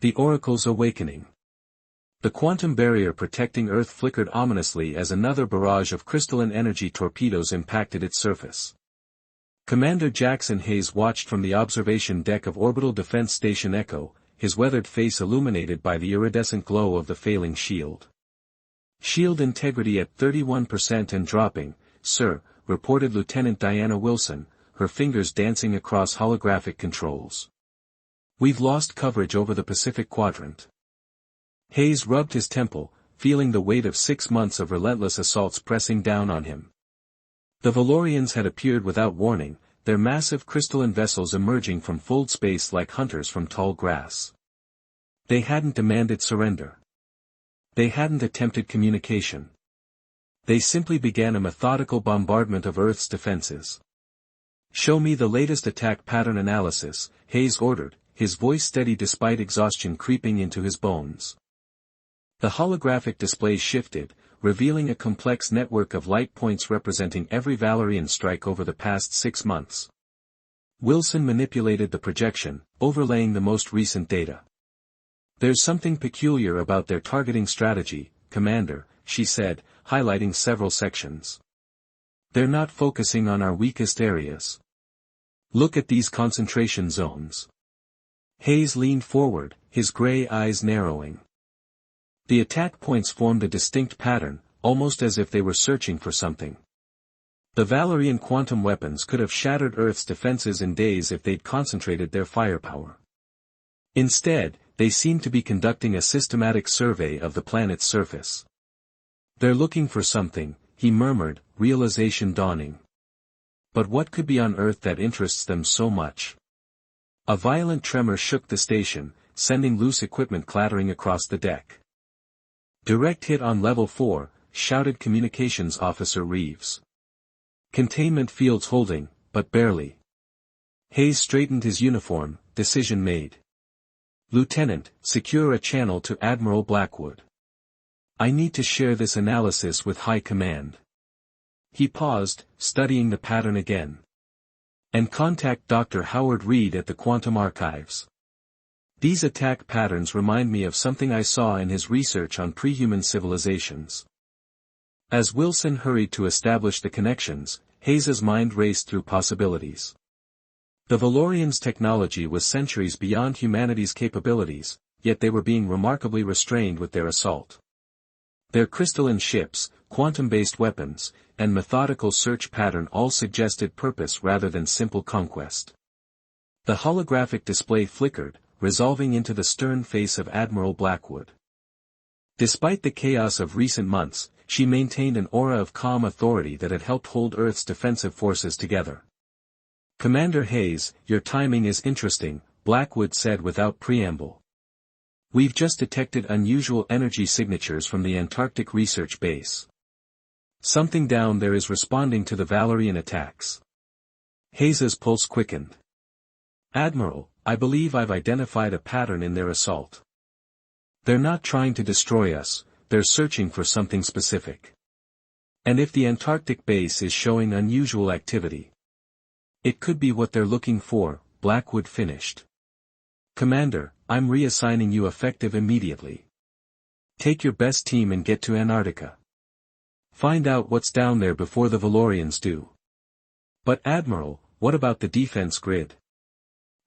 The Oracle's awakening. The quantum barrier protecting Earth flickered ominously as another barrage of crystalline energy torpedoes impacted its surface. Commander Jackson Hayes watched from the observation deck of Orbital Defense Station Echo, his weathered face illuminated by the iridescent glow of the failing shield. "Shield integrity at 31% and dropping, sir," reported Lieutenant Diana Wilson, her fingers dancing across holographic controls. "We've lost coverage over the Pacific Quadrant." Hayes rubbed his temple, feeling the weight of 6 months of relentless assaults pressing down on him. The Valorians had appeared without warning, their massive crystalline vessels emerging from fold space like hunters from tall grass. They hadn't demanded surrender. They hadn't attempted communication. They simply began a methodical bombardment of Earth's defenses. "Show me the latest attack pattern analysis," Hayes ordered, his voice steady despite exhaustion creeping into his bones. The holographic display shifted, revealing a complex network of light points representing every Valorian strike over the past 6 months. Wilson manipulated the projection, overlaying the most recent data. "There's something peculiar about their targeting strategy, Commander," she said, highlighting several sections. "They're not focusing on our weakest areas. Look at these concentration zones." Hayes leaned forward, his gray eyes narrowing. The attack points formed a distinct pattern, almost as if they were searching for something. The Valorian quantum weapons could have shattered Earth's defenses in days if they'd concentrated their firepower. Instead, they seemed to be conducting a systematic survey of the planet's surface. "They're looking for something," he murmured, realization dawning. "But what could be on Earth that interests them so much?" A violent tremor shook the station, sending loose equipment clattering across the deck. "Direct hit on level 4, shouted Communications Officer Reeves. "Containment fields holding, but barely." Hayes straightened his uniform, decision made. "Lieutenant, secure a channel to Admiral Blackwood. I need to share this analysis with High Command." He paused, studying the pattern again. "And contact Dr. Howard Reed at the Quantum Archives. These attack patterns remind me of something I saw in his research on prehuman civilizations." As Wilson hurried to establish the connections, Hayes's mind raced through possibilities. The Valorians' technology was centuries beyond humanity's capabilities, yet they were being remarkably restrained with their assault. Their crystalline ships, quantum-based weapons, and methodical search pattern all suggested purpose rather than simple conquest. The holographic display flickered, resolving into the stern face of Admiral Blackwood. Despite the chaos of recent months, she maintained an aura of calm authority that had helped hold Earth's defensive forces together. "Commander Hayes, your timing is interesting," Blackwood said without preamble. "We've just detected unusual energy signatures from the Antarctic Research Base. Something down there is responding to the Valorian attacks." Hayes's pulse quickened. "Admiral, I believe I've identified a pattern in their assault. They're not trying to destroy us, they're searching for something specific. And if the Antarctic base is showing unusual activity, it could be what they're looking for," Blackwood finished. "Commander, I'm reassigning you effective immediately. Take your best team and get to Antarctica. Find out what's down there before the Valorians do." "But Admiral, what about the defense grid?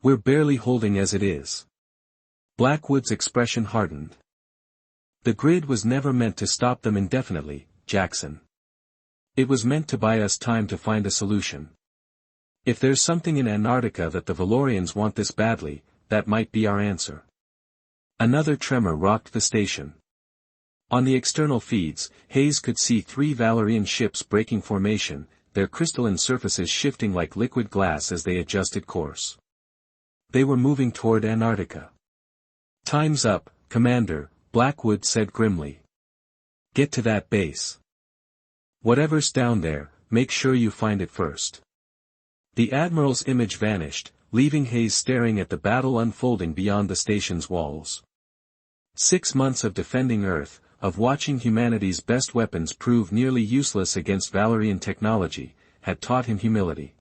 We're barely holding as it is." Blackwood's expression hardened. "The grid was never meant to stop them indefinitely, Jackson. It was meant to buy us time to find a solution. If there's something in Antarctica that the Valorians want this badly, that might be our answer." Another tremor rocked the station. On the external feeds, Hayes could see 3 Valorian ships breaking formation, their crystalline surfaces shifting like liquid glass as they adjusted course. They were moving toward Antarctica. "Time's up, Commander," Blackwood said grimly. "Get to that base. Whatever's down there, make sure you find it first." The Admiral's image vanished, leaving Hayes staring at the battle unfolding beyond the station's walls. 6 months of defending Earth, of watching humanity's best weapons prove nearly useless against Valorian technology, had taught him humility.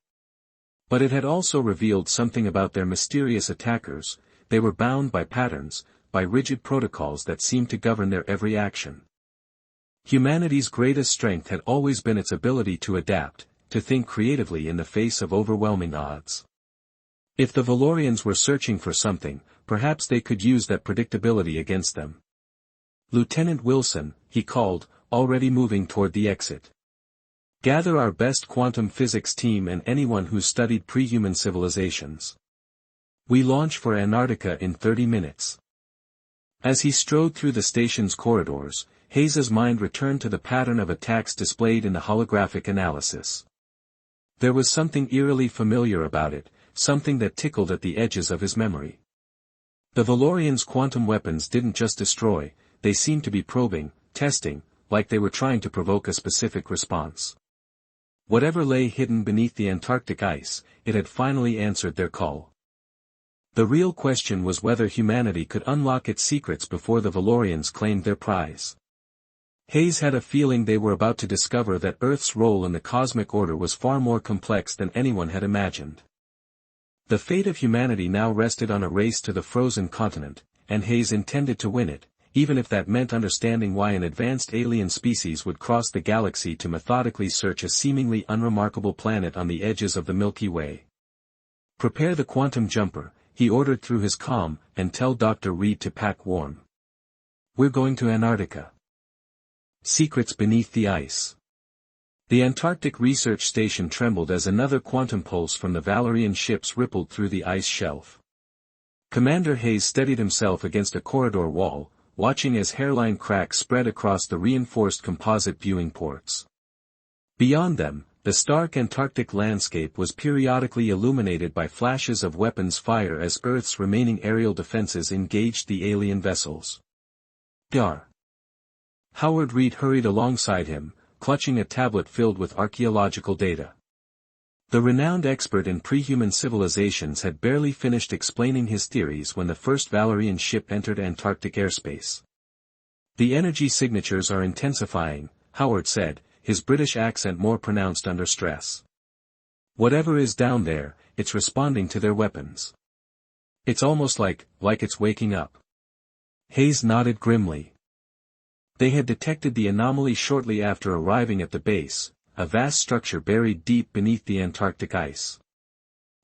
But it had also revealed something about their mysterious attackers, they were bound by patterns, by rigid protocols that seemed to govern their every action. Humanity's greatest strength had always been its ability to adapt, to think creatively in the face of overwhelming odds. If the Valorians were searching for something, perhaps they could use that predictability against them. "Lieutenant Wilson," he called, already moving toward the exit. "Gather our best quantum physics team and anyone who's studied pre-human civilizations. We launch for Antarctica in 30 minutes. As he strode through the station's corridors, Hayes's mind returned to the pattern of attacks displayed in the holographic analysis. There was something eerily familiar about it, something that tickled at the edges of his memory. The Valorians' quantum weapons didn't just destroy, they seemed to be probing, testing, like they were trying to provoke a specific response. Whatever lay hidden beneath the Antarctic ice, it had finally answered their call. The real question was whether humanity could unlock its secrets before the Valorians claimed their prize. Hayes had a feeling they were about to discover that Earth's role in the cosmic order was far more complex than anyone had imagined. The fate of humanity now rested on a race to the frozen continent, and Hayes intended to win it, even if that meant understanding why an advanced alien species would cross the galaxy to methodically search a seemingly unremarkable planet on the edges of the Milky Way. "Prepare the quantum jumper," he ordered through his comm, "and tell Dr. Reed to pack warm. We're going to Antarctica." Secrets beneath the ice. The Antarctic Research Station trembled as another quantum pulse from the Valerian ships rippled through the ice shelf. Commander Hayes steadied himself against a corridor wall, watching as hairline cracks spread across the reinforced composite viewing ports. Beyond them, the stark Antarctic landscape was periodically illuminated by flashes of weapons fire as Earth's remaining aerial defenses engaged the alien vessels. Dar. Howard Reed hurried alongside him, clutching a tablet filled with archaeological data. The renowned expert in pre-human civilizations had barely finished explaining his theories when the first Valerian ship entered Antarctic airspace. "The energy signatures are intensifying," Howard said, his British accent more pronounced under stress. "Whatever is down there, it's responding to their weapons. It's almost like it's waking up." Hayes nodded grimly. They had detected the anomaly shortly after arriving at the base, a vast structure buried deep beneath the Antarctic ice.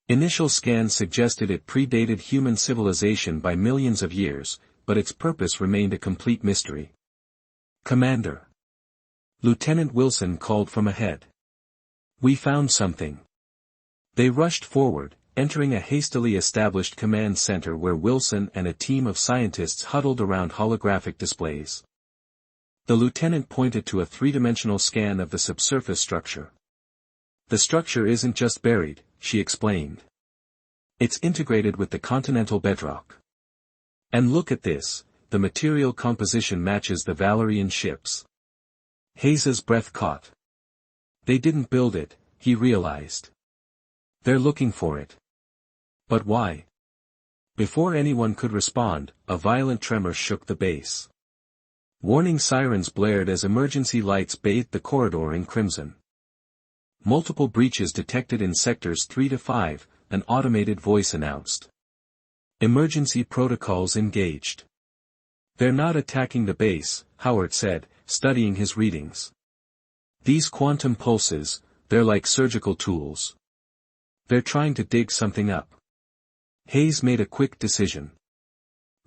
Initial scans suggested it predated human civilization by millions of years, but its purpose remained a complete mystery. "Commander." Lieutenant Wilson called from ahead. "We found something." They rushed forward, entering a hastily established command center where Wilson and a team of scientists huddled around holographic displays. The lieutenant pointed to a three-dimensional scan of the subsurface structure. "The structure isn't just buried," she explained. "It's integrated with the continental bedrock. And look at this, the material composition matches the Valerian ships." Hayes's breath caught. They didn't build it, he realized. They're looking for it. But why? Before anyone could respond, a violent tremor shook the base. Warning sirens blared as emergency lights bathed the corridor in crimson. "Multiple breaches detected in sectors 3 to 5, an automated voice announced. "Emergency protocols engaged." "They're not attacking the base," Howard said, studying his readings. "These quantum pulses, they're like surgical tools. They're trying to dig something up." Hayes made a quick decision.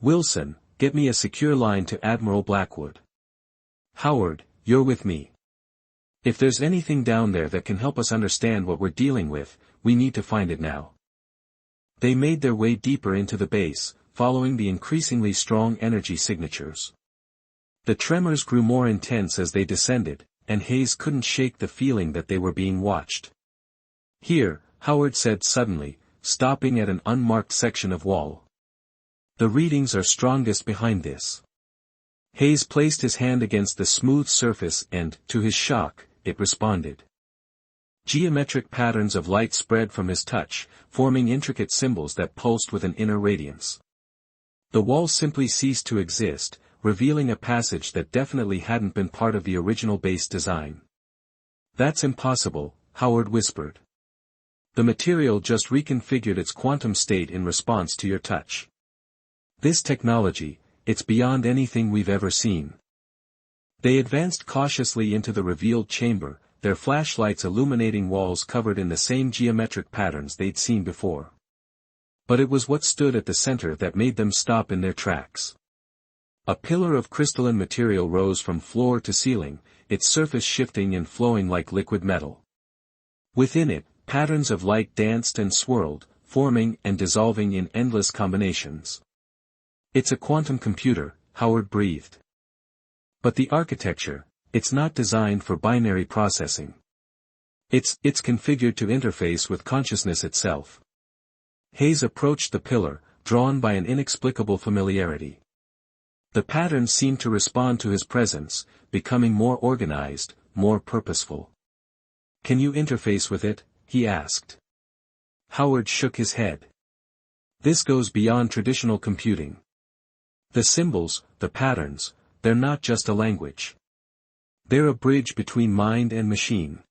"Wilson, get me a secure line to Admiral Blackwood. Howard, you're with me. If there's anything down there that can help us understand what we're dealing with, we need to find it now." They made their way deeper into the base, following the increasingly strong energy signatures. The tremors grew more intense as they descended, and Hayes couldn't shake the feeling that they were being watched. "Here," Howard said suddenly, stopping at an unmarked section of wall. "The readings are strongest behind this." Hayes placed his hand against the smooth surface and, to his shock, it responded. Geometric patterns of light spread from his touch, forming intricate symbols that pulsed with an inner radiance. The wall simply ceased to exist, revealing a passage that definitely hadn't been part of the original base design. "That's impossible," Howard whispered. "The material just reconfigured its quantum state in response to your touch." This technology, it's beyond anything we've ever seen. They advanced cautiously into the revealed chamber, their flashlights illuminating walls covered in the same geometric patterns they'd seen before. But it was what stood at the center that made them stop in their tracks. A pillar of crystalline material rose from floor to ceiling, its surface shifting and flowing like liquid metal. Within it, patterns of light danced and swirled, forming and dissolving in endless combinations. "It's a quantum computer," Howard breathed. "But the architecture, it's not designed for binary processing. It's configured to interface with consciousness itself." Hayes approached the pillar, drawn by an inexplicable familiarity. The patterns seemed to respond to his presence, becoming more organized, more purposeful. "Can you interface with it?" he asked. Howard shook his head. "This goes beyond traditional computing. The symbols, the patterns, they're not just a language. They're a bridge between mind and machine.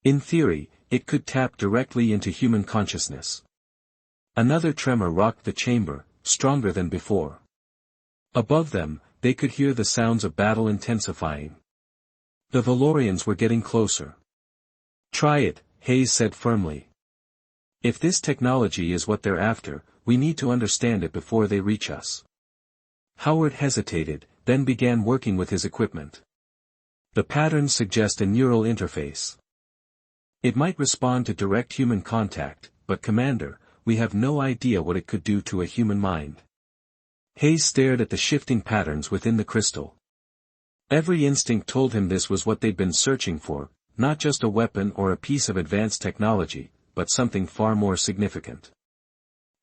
In theory, it could tap directly into human consciousness." Another tremor rocked the chamber, stronger than before. Above them, they could hear the sounds of battle intensifying. The Valorians were getting closer. "Try it," Hayes said firmly. "If this technology is what they're after, we need to understand it before they reach us." Howard hesitated, then began working with his equipment. "The patterns suggest a neural interface. It might respond to direct human contact, but Commander, we have no idea what it could do to a human mind." Hayes stared at the shifting patterns within the crystal. Every instinct told him this was what they'd been searching for, not just a weapon or a piece of advanced technology, but something far more significant.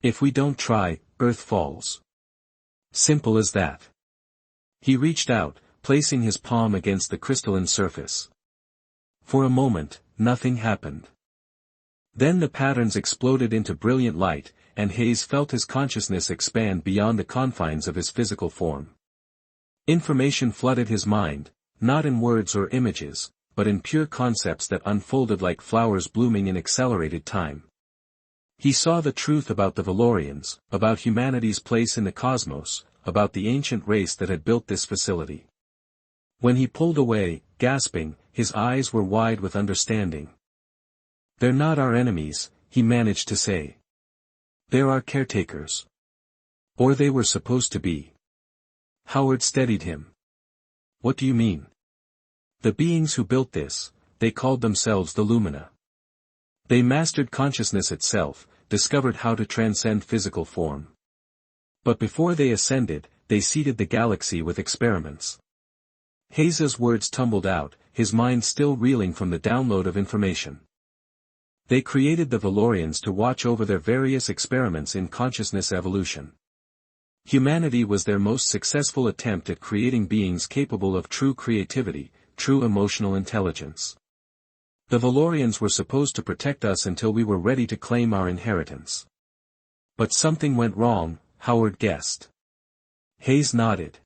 "If we don't try, Earth falls. Simple as that." He reached out, placing his palm against the crystalline surface. For a moment, nothing happened. Then the patterns exploded into brilliant light, and Hayes felt his consciousness expand beyond the confines of his physical form. Information flooded his mind, not in words or images, but in pure concepts that unfolded like flowers blooming in accelerated time. He saw the truth about the Valorians, about humanity's place in the cosmos, about the ancient race that had built this facility. When he pulled away, gasping, his eyes were wide with understanding. "They're not our enemies," he managed to say. "They're our caretakers. Or they were supposed to be." Howard steadied him. "What do you mean?" "The beings who built this, they called themselves the Lumina. They mastered consciousness itself, discovered how to transcend physical form. But before they ascended, they seeded the galaxy with experiments." Hayes's words tumbled out, his mind still reeling from the download of information. "They created the Valorians to watch over their various experiments in consciousness evolution. Humanity was their most successful attempt at creating beings capable of true creativity, true emotional intelligence. The Valorians were supposed to protect us until we were ready to claim our inheritance. But something went wrong," Howard guessed. Hayes nodded.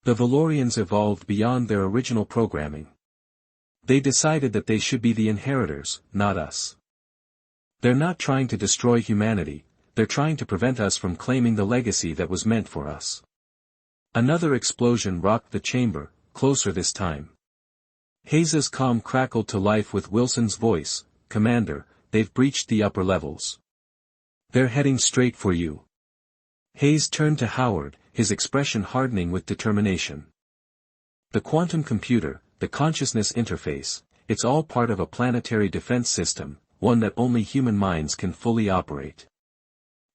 "The Valorians evolved beyond their original programming. They decided that they should be the inheritors, not us. They're not trying to destroy humanity, they're trying to prevent us from claiming the legacy that was meant for us." Another explosion rocked the chamber, closer this time. Hayes's calm crackled to life with Wilson's voice, "Commander, they've breached the upper levels. They're heading straight for you." Hayes turned to Howard, his expression hardening with determination. "The quantum computer, the consciousness interface, it's all part of a planetary defense system, one that only human minds can fully operate.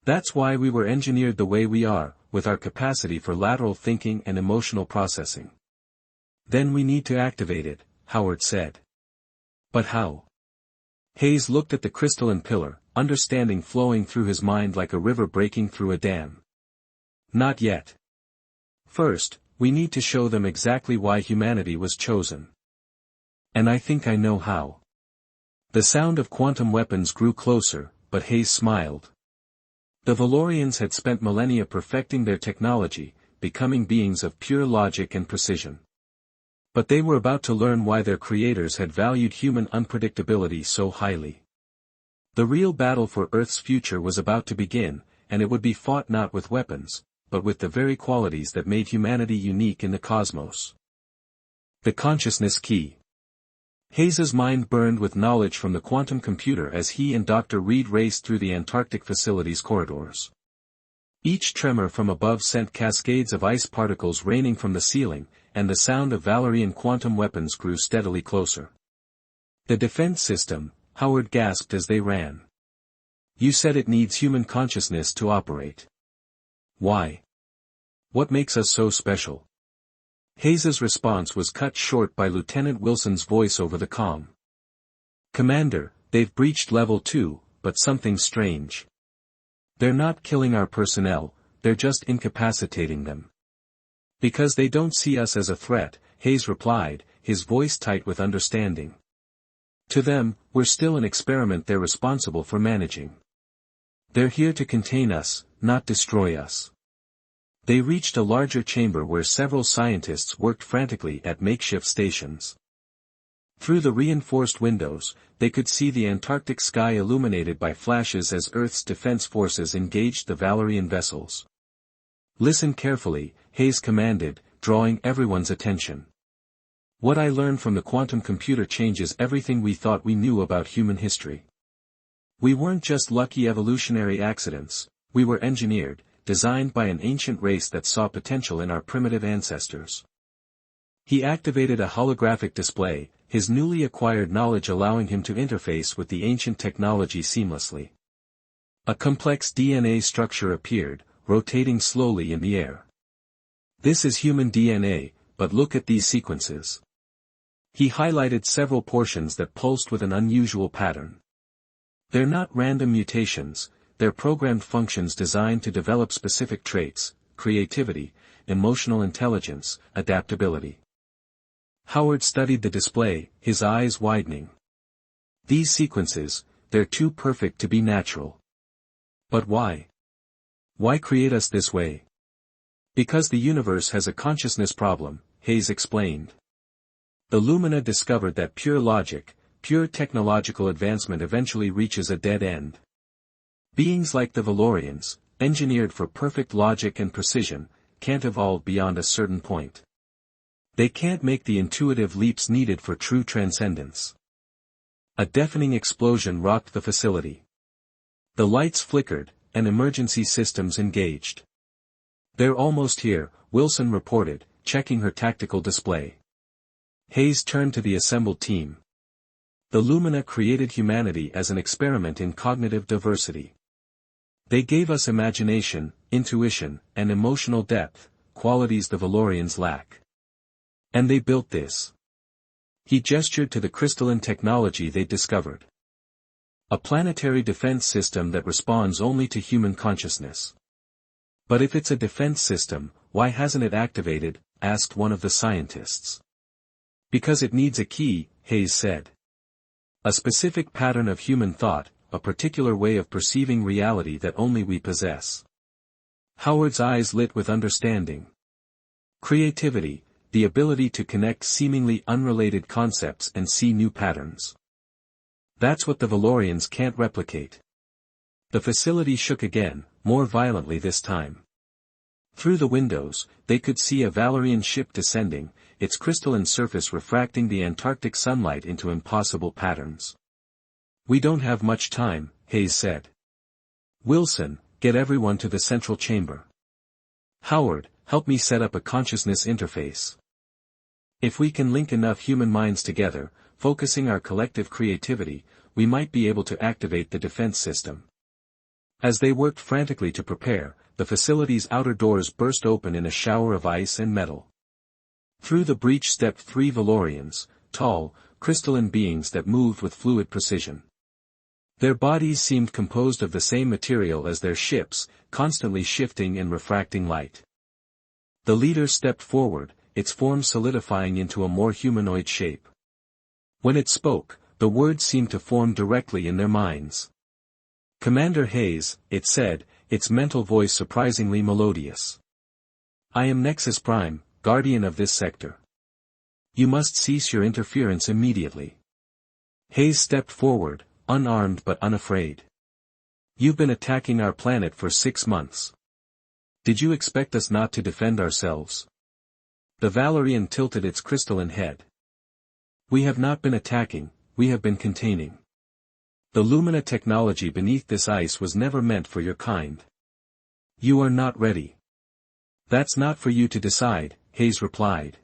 That's why we were engineered the way we are, with our capacity for lateral thinking and emotional processing. Then we need to activate it," Howard said. "But how?" Hayes looked at the crystalline pillar, understanding flowing through his mind like a river breaking through a dam. "Not yet. First, we need to show them exactly why humanity was chosen. And I think I know how." The sound of quantum weapons grew closer, but Hayes smiled. The Valorians had spent millennia perfecting their technology, becoming beings of pure logic and precision. But they were about to learn why their creators had valued human unpredictability so highly. The real battle for Earth's future was about to begin, and it would be fought not with weapons, but with the very qualities that made humanity unique in the cosmos. The consciousness key. Hayes's mind burned with knowledge from the quantum computer as he and Dr. Reed raced through the Antarctic facility's corridors. Each tremor from above sent cascades of ice particles raining from the ceiling, and the sound of Valerian quantum weapons grew steadily closer. The defense system, Howard gasped as they ran. You said it needs human consciousness to operate. Why? What makes us so special? Hayes's response was cut short by Lieutenant Wilson's voice over the comm. Commander, they've breached level 2, but something strange. They're not killing our personnel, they're just incapacitating them. Because they don't see us as a threat, Hayes replied, his voice tight with understanding. To them, we're still an experiment they're responsible for managing. They're here to contain us, not destroy us. They reached a larger chamber where several scientists worked frantically at makeshift stations. Through the reinforced windows, they could see the Antarctic sky illuminated by flashes as Earth's defense forces engaged the Valerian vessels. Listen carefully, Hayes commanded, drawing everyone's attention. What I learned from the quantum computer changes everything we thought we knew about human history. We weren't just lucky evolutionary accidents, we were engineered, designed by an ancient race that saw potential in our primitive ancestors. He activated a holographic display, his newly acquired knowledge allowing him to interface with the ancient technology seamlessly. A complex DNA structure appeared, rotating slowly in the air. This is human DNA, but look at these sequences. He highlighted several portions that pulsed with an unusual pattern. They're not random mutations, they're programmed functions designed to develop specific traits, creativity, emotional intelligence, adaptability. Howard studied the display, his eyes widening. These sequences, they're too perfect to be natural. But why? Why create us this way? Because the universe has a consciousness problem, Hayes explained. The Lumina discovered that pure logic, pure technological advancement eventually reaches a dead end. Beings like the Valorians, engineered for perfect logic and precision, can't evolve beyond a certain point. They can't make the intuitive leaps needed for true transcendence. A deafening explosion rocked the facility. The lights flickered, and emergency systems engaged. They're almost here, Wilson reported, checking her tactical display. Hayes turned to the assembled team. The Lumina created humanity as an experiment in cognitive diversity. They gave us imagination, intuition, and emotional depth, qualities the Valorians lack. And they built this. He gestured to the crystalline technology they discovered. A planetary defense system that responds only to human consciousness. But if it's a defense system, why hasn't it activated? Asked one of the scientists. Because it needs a key, Hayes said. A specific pattern of human thought, a particular way of perceiving reality that only we possess. Howard's eyes lit with understanding. Creativity, the ability to connect seemingly unrelated concepts and see new patterns. That's what the Valorians can't replicate. The facility shook again, more violently this time. Through the windows, they could see a Valerian ship descending, its crystalline surface refracting the Antarctic sunlight into impossible patterns. We don't have much time, Hayes said. Wilson, get everyone to the central chamber. Howard, help me set up a consciousness interface. If we can link enough human minds together, focusing our collective creativity, we might be able to activate the defense system. As they worked frantically to prepare, the facility's outer doors burst open in a shower of ice and metal. Through the breach stepped 3 Valorians, tall, crystalline beings that moved with fluid precision. Their bodies seemed composed of the same material as their ships, constantly shifting and refracting light. The leader stepped forward, its form solidifying into a more humanoid shape. When it spoke, the words seemed to form directly in their minds. Commander Hayes, it said, its mental voice surprisingly melodious. I am Nexus Prime, guardian of this sector. You must cease your interference immediately. Hayes stepped forward, unarmed but unafraid. You've been attacking our planet for 6 months. Did you expect us not to defend ourselves? The Valerian tilted its crystalline head. We have not been attacking, we have been containing. The Lumina technology beneath this ice was never meant for your kind. You are not ready. That's not for you to decide, Hayes replied.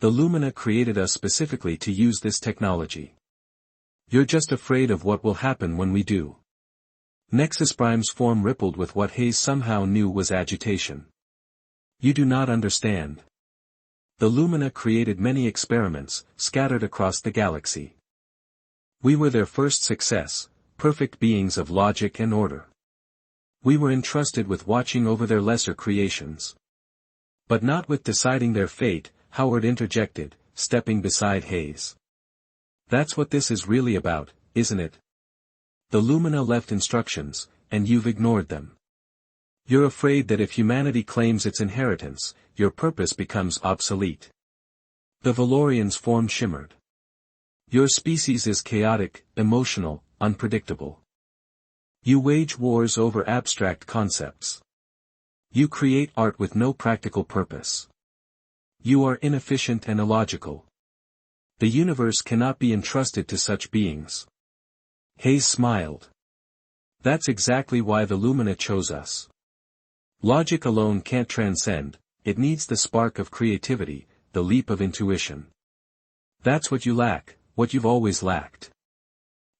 The Lumina created us specifically to use this technology. You're just afraid of what will happen when we do. Nexus Prime's form rippled with what Hayes somehow knew was agitation. You do not understand. The Lumina created many experiments, scattered across the galaxy. We were their first success, perfect beings of logic and order. We were entrusted with watching over their lesser creations. But not with deciding their fate, Howard interjected, stepping beside Hayes. That's what this is really about, isn't it? The Lumina left instructions, and you've ignored them. You're afraid that if humanity claims its inheritance, your purpose becomes obsolete. The Valorian's form shimmered. Your species is chaotic, emotional, unpredictable. You wage wars over abstract concepts. You create art with no practical purpose. You are inefficient and illogical. The universe cannot be entrusted to such beings. Hayes smiled. That's exactly why the Lumina chose us. Logic alone can't transcend, it needs the spark of creativity, the leap of intuition. That's what you lack, what you've always lacked.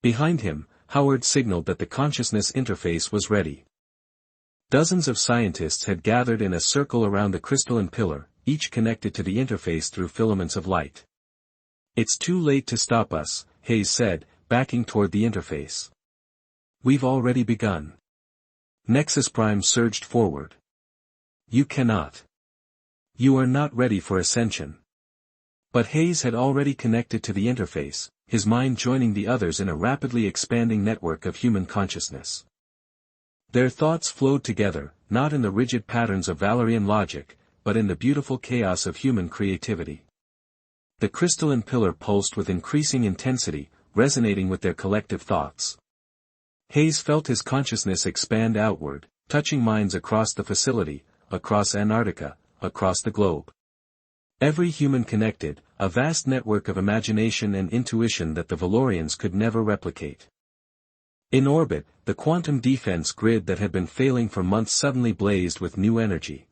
Behind him, Howard signaled that the consciousness interface was ready. Dozens of scientists had gathered in a circle around the crystalline pillar, each connected to the interface through filaments of light. It's too late to stop us, Hayes said, backing toward the interface. We've already begun. Nexus Prime surged forward. You cannot. You are not ready for ascension. But Hayes had already connected to the interface, his mind joining the others in a rapidly expanding network of human consciousness. Their thoughts flowed together, not in the rigid patterns of Valerian logic, but in the beautiful chaos of human creativity. The crystalline pillar pulsed with increasing intensity, resonating with their collective thoughts. Hayes felt his consciousness expand outward, touching minds across the facility, across Antarctica, across the globe. Every human connected, a vast network of imagination and intuition that the Valorians could never replicate. In orbit, the quantum defense grid that had been failing for months suddenly blazed with new energy.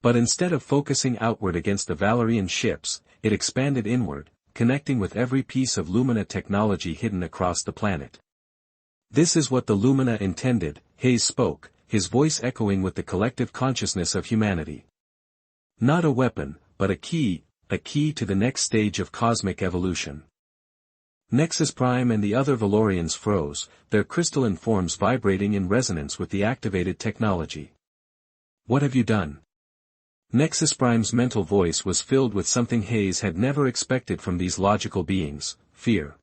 But instead of focusing outward against the Valerian ships, it expanded inward, connecting with every piece of Lumina technology hidden across the planet. This is what the Lumina intended, Hayes spoke, his voice echoing with the collective consciousness of humanity. Not a weapon, but a key to the next stage of cosmic evolution. Nexus Prime and the other Valorians froze, their crystalline forms vibrating in resonance with the activated technology. What have you done? Nexus Prime's mental voice was filled with something Hayes had never expected from these logical beings, fear.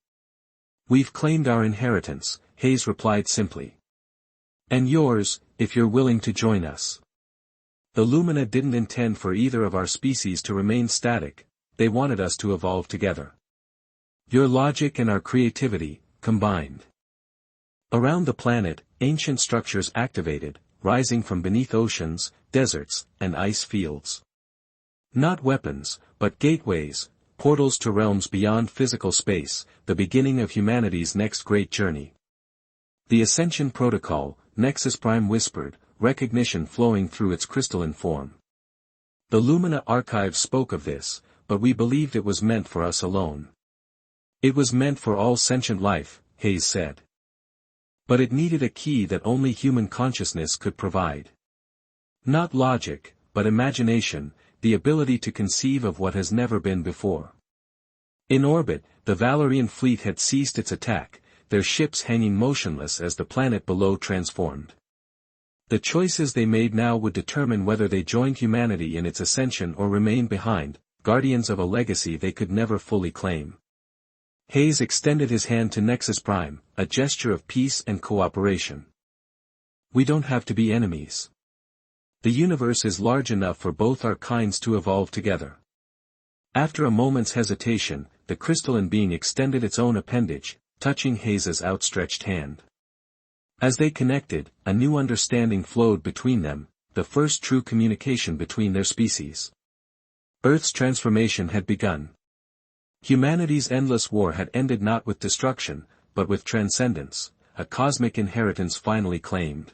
We've claimed our inheritance, Hayes replied simply. And yours, if you're willing to join us. The Lumina didn't intend for either of our species to remain static, they wanted us to evolve together. Your logic and our creativity, combined. Around the planet, ancient structures activated, rising from beneath oceans, deserts, and ice fields. Not weapons, but gateways, portals to realms beyond physical space, the beginning of humanity's next great journey. The Ascension Protocol, Nexus Prime whispered, recognition flowing through its crystalline form. The Lumina archive spoke of this, but we believed it was meant for us alone. It was meant for all sentient life, Hayes said. But it needed a key that only human consciousness could provide. Not logic, but imagination, the ability to conceive of what has never been before. In orbit, the Valerian fleet had ceased its attack, their ships hanging motionless as the planet below transformed. The choices they made now would determine whether they joined humanity in its ascension or remained behind, guardians of a legacy they could never fully claim. Hayes extended his hand to Nexus Prime, a gesture of peace and cooperation. We don't have to be enemies. The universe is large enough for both our kinds to evolve together. After a moment's hesitation, the crystalline being extended its own appendage, touching Hayes's outstretched hand. As they connected, a new understanding flowed between them, the first true communication between their species. Earth's transformation had begun. Humanity's endless war had ended not with destruction, but with transcendence, a cosmic inheritance finally claimed.